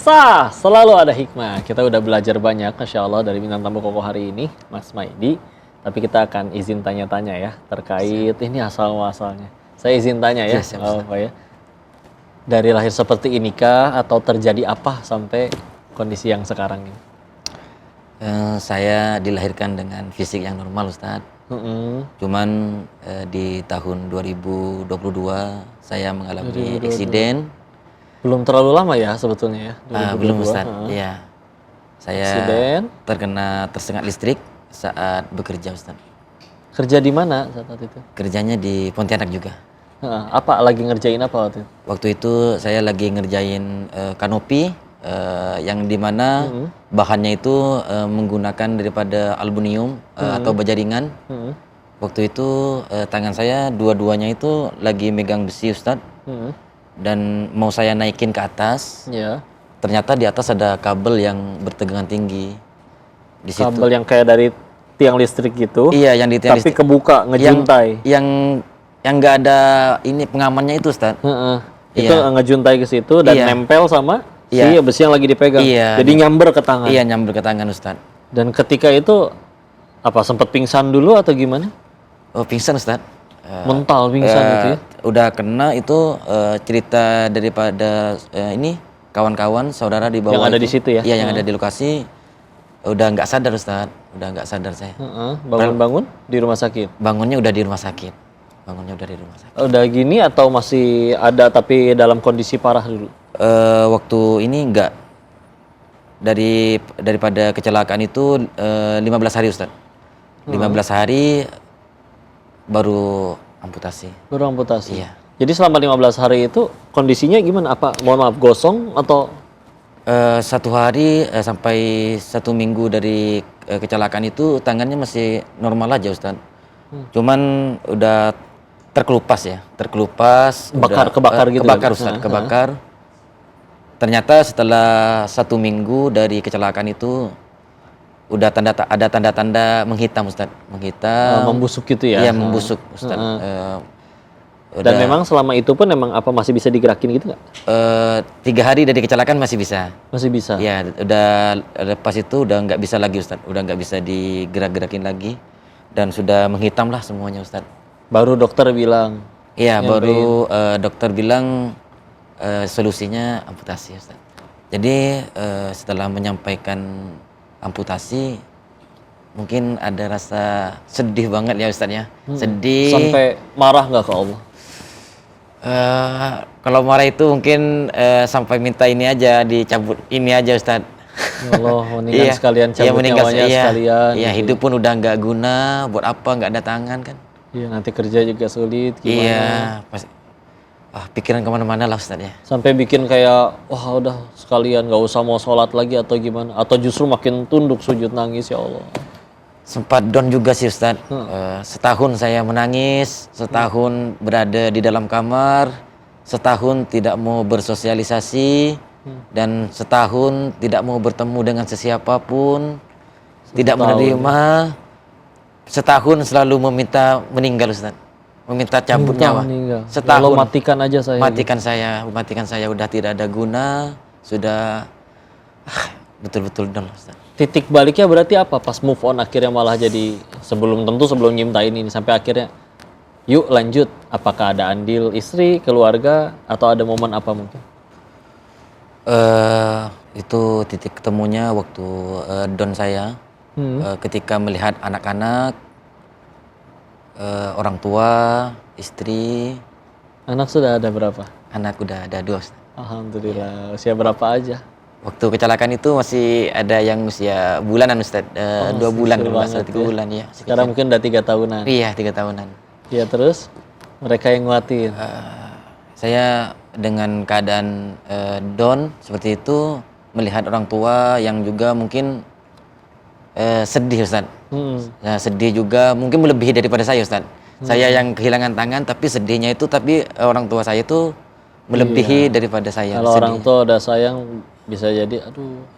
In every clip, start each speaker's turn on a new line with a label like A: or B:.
A: Puasa selalu ada hikmah. Kita udah belajar banyak, Masya Allah, dari bintang tamu kokoh hari ini, Mas Maidi. Tapi kita akan izin tanya-tanya ya, terkait ini asal-muasalnya. Saya izin tanya ya, apa ya. Dari lahir seperti inikah atau terjadi apa sampai kondisi yang sekarang ini?
B: Saya dilahirkan dengan fisik yang normal, Ustadz. Cuman di tahun 2022 saya mengalami eksiden.
A: Belum terlalu lama ya sebetulnya ya?
B: Belum, Ustadz. Iya. Saya tersengat listrik saat bekerja, Ustadz.
A: Kerja di mana saat itu?
B: Kerjanya di Pontianak juga.
A: Apa lagi ngerjain apa waktu itu?
B: Waktu itu saya lagi ngerjain kanopi yang dimana bahannya itu menggunakan daripada aluminium atau baja ringan. Waktu itu tangan saya dua-duanya itu lagi megang besi, Ustadz. Dan mau saya naikin ke atas, ternyata di atas ada kabel yang bertegangan tinggi. Di situ.
A: Kabel yang kayak dari tiang listrik gitu?
B: Iya, yang di tiang
A: tapi
B: listrik.
A: Kebuka, ngejuntai?
B: Yang nggak ada ini pengamannya itu, Ustadz.
A: Itu ngejuntai ke situ dan nempel sama si besi yang lagi dipegang?
B: Iya.
A: Jadi nyamber ke tangan? Iya,
B: nyamber ke tangan, Ustadz.
A: Dan ketika itu, apa sempat pingsan dulu atau gimana?
B: Oh, pingsan, Ustadz.
A: Mental pingsan gitu ya?
B: Udah kena itu cerita daripada ini kawan-kawan saudara di bawah
A: yang ada di situ ya?
B: Iya, yang ada di lokasi. Udah nggak sadar, Ustadz. Udah nggak sadar saya.
A: Bangun-bangun di rumah sakit?
B: Bangunnya udah di rumah sakit.
A: Udah gini atau masih ada tapi dalam kondisi parah dulu?
B: Waktu ini enggak. Daripada kecelakaan itu 15 hari, Ustadz. 15 hari baru amputasi.
A: Baru amputasi?
B: Iya.
A: Jadi selama 15 hari itu kondisinya gimana? Apa, mohon maaf, gosong atau?
B: 1 hari sampai 1 minggu dari kecelakaan itu tangannya masih normal aja, Ustadz. Cuman udah terkelupas. Kebakar gitu? Kebakar, Ustadz, kebakar. Ternyata setelah 1 minggu dari kecelakaan itu udah ada tanda-tanda menghitam, Ustadz.
A: Membusuk gitu ya?
B: Iya, membusuk, Ustadz.
A: Dan memang selama itu pun memang apa masih bisa digerakin gitu nggak?
B: 3 hari dari kecelakaan masih bisa.
A: Masih bisa?
B: Iya, udah pas itu udah nggak bisa lagi, Ustadz. Udah nggak bisa digerak-gerakin lagi. Dan sudah menghitam lah semuanya, Ustadz.
A: Baru dokter bilang?
B: Iya, baru dokter bilang solusinya amputasi, Ustadz. Jadi setelah menyampaikan amputasi, mungkin ada rasa sedih banget ya, Ustadz ya. Sedih.
A: Sampai marah nggak ke Allah?
B: Kalau marah itu mungkin sampai minta ini aja, dicabut ini aja, Ustadz.
A: Ya Allah, mendingan sekalian cabut nyawanya sekalian.
B: Iya, gitu. Hidup pun udah nggak guna, buat apa nggak ada tangan kan.
A: Iya, nanti kerja juga sulit, gimana?
B: Iya, pikiran kemana-mana lah, Ustadz ya.
A: Sampai bikin kayak, wah udah sekalian nggak usah mau sholat lagi atau gimana? Atau justru makin tunduk sujud nangis, ya Allah.
B: Sempat down juga sih, Ustadz. Setahun saya menangis, setahun berada di dalam kamar, setahun tidak mau bersosialisasi, dan setahun tidak mau bertemu dengan sesiapapun, tidak menerima. Setahun selalu meminta meninggal, Ustadz. Meminta cabut nyawa. Setahun.
A: Kalau matikan aja saya.
B: Matikan saya udah tidak ada guna, sudah betul-betul down, Ustadz.
A: Titik baliknya berarti apa? Pas move on akhirnya malah jadi sebelum nyiptain ini sampai akhirnya yuk lanjut. Apakah ada andil istri, keluarga, atau ada momen apa mungkin?
B: Itu titik ketemunya waktu down saya. Ketika melihat anak-anak, orang tua, istri.
A: Anak sudah ada berapa?
B: Anak udah ada 2.
A: Alhamdulillah. Usia berapa aja?
B: Waktu kecelakaan itu masih ada yang usia bulanan, Ustadz. 2 bulan, 3 bulan ya.
A: Sekarang mungkin udah 3 tahunan.
B: Iya, 3 tahunan.
A: Iya, terus mereka yang nguatin.
B: Saya dengan keadaan down seperti itu, melihat orang tua yang juga mungkin sedih, Ustadz. Sedih juga, mungkin melebihi daripada saya, Ustadz. Saya yang kehilangan tangan, tapi sedihnya itu, tapi orang tua saya itu melebihi daripada saya.
A: Kalau orang tua udah sayang, bisa jadi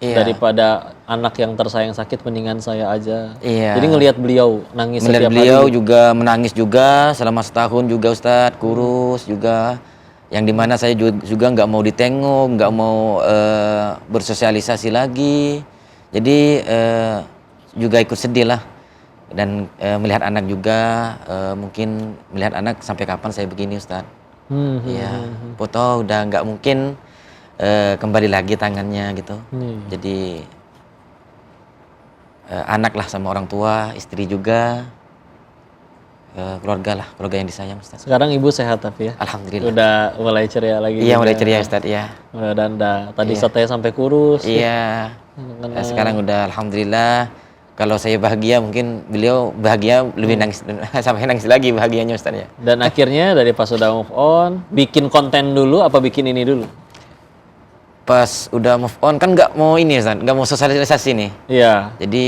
A: daripada anak yang tersayang sakit, mendingan saya aja. Jadi ngelihat beliau nangis setiap hari.
B: Beliau juga menangis juga selama setahun juga, Ustadz, kurus juga. yang dimana saya juga nggak mau ditengok, nggak mau bersosialisasi lagi. Jadi juga ikut sedih lah, dan melihat anak juga, mungkin melihat anak sampai kapan saya begini Ustadz. Iya, foto udah nggak mungkin kembali lagi tangannya gitu. Jadi anak lah sama orang tua, istri juga, keluarga lah, keluarga yang disayang Ustadz.
A: Sekarang ibu sehat tapi ya?
B: Alhamdulillah.
A: Udah mulai ceria lagi?
B: Iya,
A: juga.
B: mulai ceria Ustadz, ya.
A: Dan tadi
B: Iya.
A: katanya sampai kurus.
B: Iya. Sekarang udah alhamdulillah. Kalau saya bahagia, mungkin beliau bahagia lebih nangis sampai nangis lagi bahagianya Ustaz ya.
A: Dan akhirnya dari pas udah move on, bikin konten dulu apa bikin ini dulu?
B: Pas udah move on kan nggak mau ini Ustaz, nggak mau sosialisasi nih.
A: Iya.
B: Jadi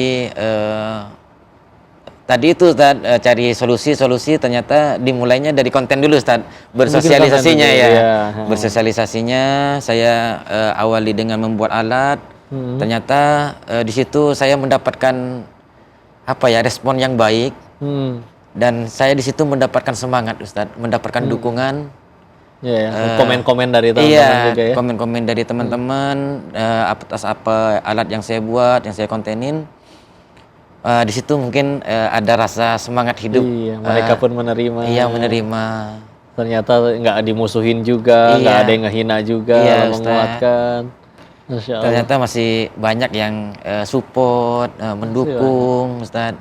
B: tadi itu Ustaz, cari solusi ternyata dimulainya dari konten dulu Ustaz. Bersosialisasinya
A: dulu,
B: ya.
A: iya.
B: Bersosialisasinya saya awali dengan membuat alat. Ternyata di situ saya mendapatkan respon yang baik, dan saya di situ mendapatkan semangat Ustadz, mendapatkan dukungan.
A: Iya, komen-komen dari teman-teman juga ya.
B: Komen-komen dari teman-teman atas apa alat yang saya buat, yang saya kontenin. Di situ mungkin ada rasa semangat hidup.
A: Iya, mereka pun menerima.
B: Iya, menerima.
A: Ternyata nggak dimusuhin juga, nggak ada yang ngehina juga, menguatkan. Masya Allah.
B: Ternyata masih banyak yang support, mendukung, Ustadz.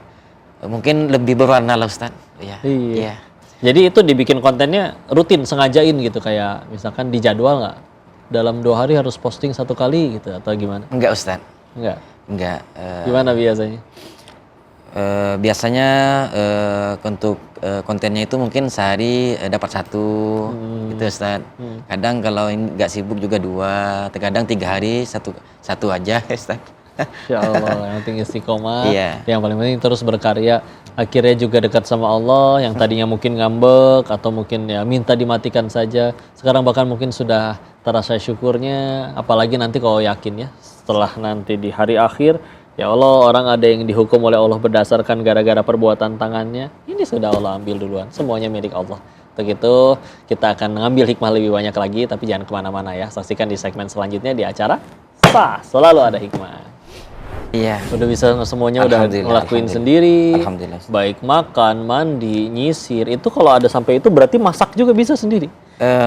B: Mungkin lebih berwarna lah, Ustadz.
A: Iya. Jadi itu dibikin kontennya rutin, sengajain gitu, kayak misalkan dijadwal nggak? Dalam 2 hari harus posting 1 kali gitu, atau gimana?
B: Enggak, Ustadz.
A: Enggak. Gimana biasanya?
B: Biasanya untuk kontennya itu mungkin sehari dapat 1 gitu Ustaz. Kadang kalau nggak sibuk juga 2, terkadang 3 hari satu aja Ustaz.
A: Insya Allah, yang penting istiqomah.
B: Iya.
A: Yang paling penting terus berkarya. Akhirnya juga dekat sama Allah, yang tadinya mungkin ngambek atau mungkin ya minta dimatikan saja. Sekarang bahkan mungkin sudah terasa syukurnya, apalagi nanti kalau yakin ya, setelah nanti di hari akhir, ya Allah, orang ada yang dihukum oleh Allah berdasarkan gara-gara perbuatan tangannya. Ini sudah Allah ambil duluan. Semuanya milik Allah. Untuk itu kita akan mengambil hikmah lebih banyak lagi. Tapi jangan kemana-mana ya. Saksikan di segmen selanjutnya di acara Selalu Ada Hikmah.
B: Iya.
A: Udah bisa semuanya udah ngelakuin sendiri.
B: Alhamdulillah.
A: Baik makan, mandi, nyisir. Itu kalau ada sampai itu berarti masak juga bisa sendiri.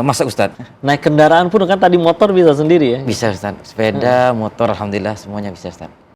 B: Masak Ustadz.
A: Naik kendaraan pun kan tadi motor bisa sendiri ya?
B: Bisa Ustadz. Sepeda, motor, alhamdulillah semuanya bisa Ustadz.